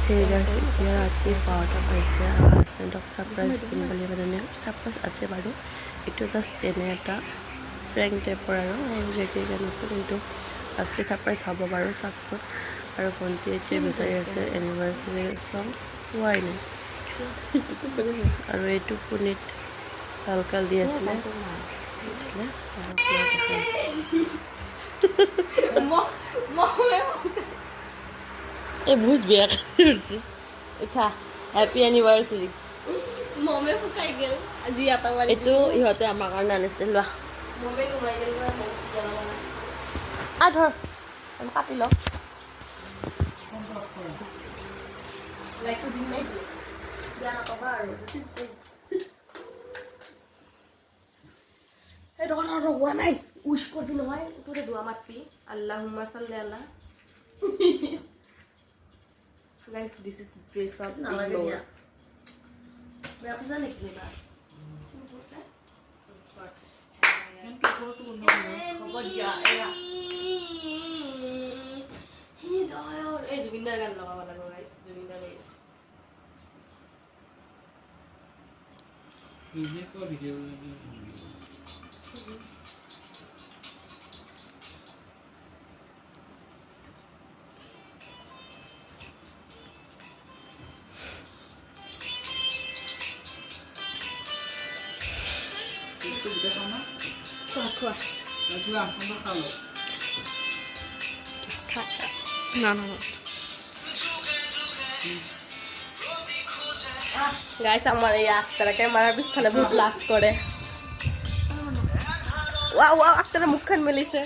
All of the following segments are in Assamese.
সেই গাইছ এতিয়া ৰাতি 12টা পাইছে আৰু হাজবেণ্ডক ছাৰপ্ৰাইজ দিম বুলি মানে ছাৰপ্ৰাইজ আছে বাৰু এইটো জাষ্ট এনে এটা ফ্ৰেংক টাইপৰ আৰু ৰেডি আনিছোঁ কিন্তু আচলি ছাৰপ্ৰাইজ হ'ব বাৰু চাওকচোন আৰু ভণ্টি এতিয়া বিচাৰি আছে এনিভাৰ্চাৰী চং হোৱাই নাই আৰু এইটো পুনিত কাল দি আছিলে এই বুজ বেয়া কৰিছে উঠা হেপী এনিভাৰ্চাৰী মমে ফুকাই গেল আজি এটা বাৰ এইটো ইহঁতে আমাৰ কাৰণে আনিছে লোৱা মমে ঘুমাই গেল ধৰ আমি কাটি লওঁ লাইকটো দিম নাই বেয়া নকবা আৰু এই ধৰ হোৱা নাই উইশ কৰি নহয় তোৰে দোৱা মাতবি আল্লাহুম্মা সাল্লি আলা guys this is dress of নালাগে দিয়া বেয়া পূজা নেকি না কিন্তু কত হ'ব দিয়া এয়া হি দয়ৰ এই জুবিনদাৰ গান লগাব লাগিব গাইস জুবিনদাৰ ভিডিও খোৱা না গাইস আমার এই আক্তারাকে মারার পিছনে বহুত লাজ করে ওয়া ওয়া আক্তারা মুখখান মেলিছে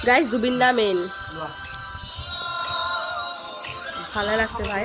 গাইস জুবিন দা মেন ভালো লাগছে ভাই